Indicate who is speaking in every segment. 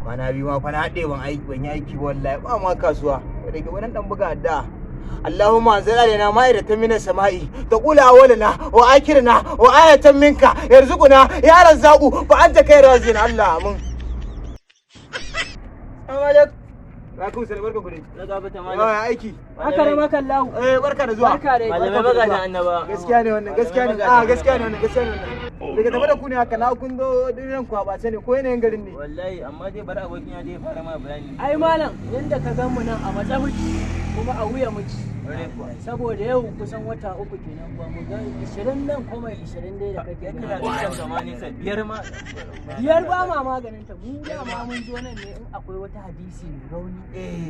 Speaker 1: kwana biyu ma fa na haɗe ban yi aiki wallahi ba ma kasuwa da ke wannan dan buga da Allahumma anzil alaina ma'idatan minas sama'i taqulu awwalana wa akhirana wa ayatan minka yarzuquna ya razzaqu fa anta khairu razin Allah amin. Assalamu alaikum barka gure.
Speaker 2: Na gaba ta malam.
Speaker 1: Aiki.
Speaker 2: Haka ne maka Allah.
Speaker 1: Barka da zuwa.
Speaker 2: Barka dai. Malamai baka da annaba.
Speaker 1: Gaskiya ne wannan, gaskiya ne. Gaskiya ne wannan. Daga tafi da ku ne haka na kun zo dinan ku ba ne ko yanayin garin ne.
Speaker 2: Wallahi amma dai bari abokin ya dai fara ma bayani.
Speaker 3: Ai malam yanda ka gan mu nan a matsa miki kuma a wuya miki. Saboda yau kusan wata uku kenan ba mu ga 20 nan kuma 20 dai da kake
Speaker 2: kana da zamani sai biyar ma.
Speaker 3: Biyar ba ma maganin ta. Mu da ma mun zo nan ne in akwai wata hadisi mai rauni.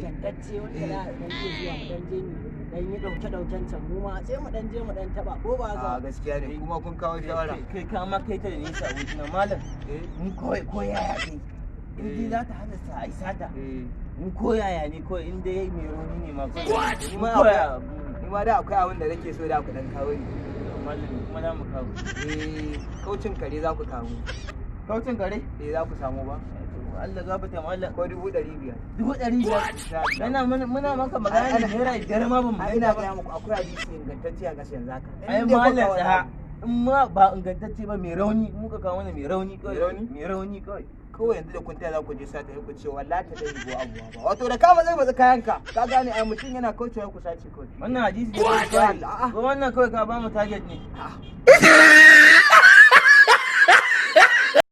Speaker 3: Tantacce wanda za a dan je zuwa mu dan je ni dan yi dauke-dauken can mu ma sai mu dan je mu dan taba ko ba ga
Speaker 1: gaskiya ne kuma kun kawo shawara
Speaker 2: kai ka ma kai ta da nisa abokina malam mun ko yaya kai in dai za ta hana sa ai sata mun ko yaya ne ko in dai mai rauni ne ma
Speaker 1: ni ma da akwai abin da nake so da ku dan kawo ni
Speaker 2: malam kuma za mu kawo
Speaker 1: kaucin kare za ku kawo
Speaker 2: kaucin kare
Speaker 1: za ku samu ba
Speaker 2: Allah gabata mallam
Speaker 1: ko 500,000
Speaker 2: 500 muna maka magana da naira 5 ma ban
Speaker 1: ina ga muku akwai hadisi ingantacce a kashin zaka
Speaker 2: ai mallam tsaya in ma ba ingantacce ba mai rauni muka kawo mana mai rauni kawai
Speaker 1: kawai yanzu da kun taya za ku je sata ku ce wallahi ta dai go abuwa ba wato da kama zai baza kayanka ka gane ai mutum yana kaucewa ku sace kawai
Speaker 2: wannan hadisi ne ko wannan kawai ka ba mu target ne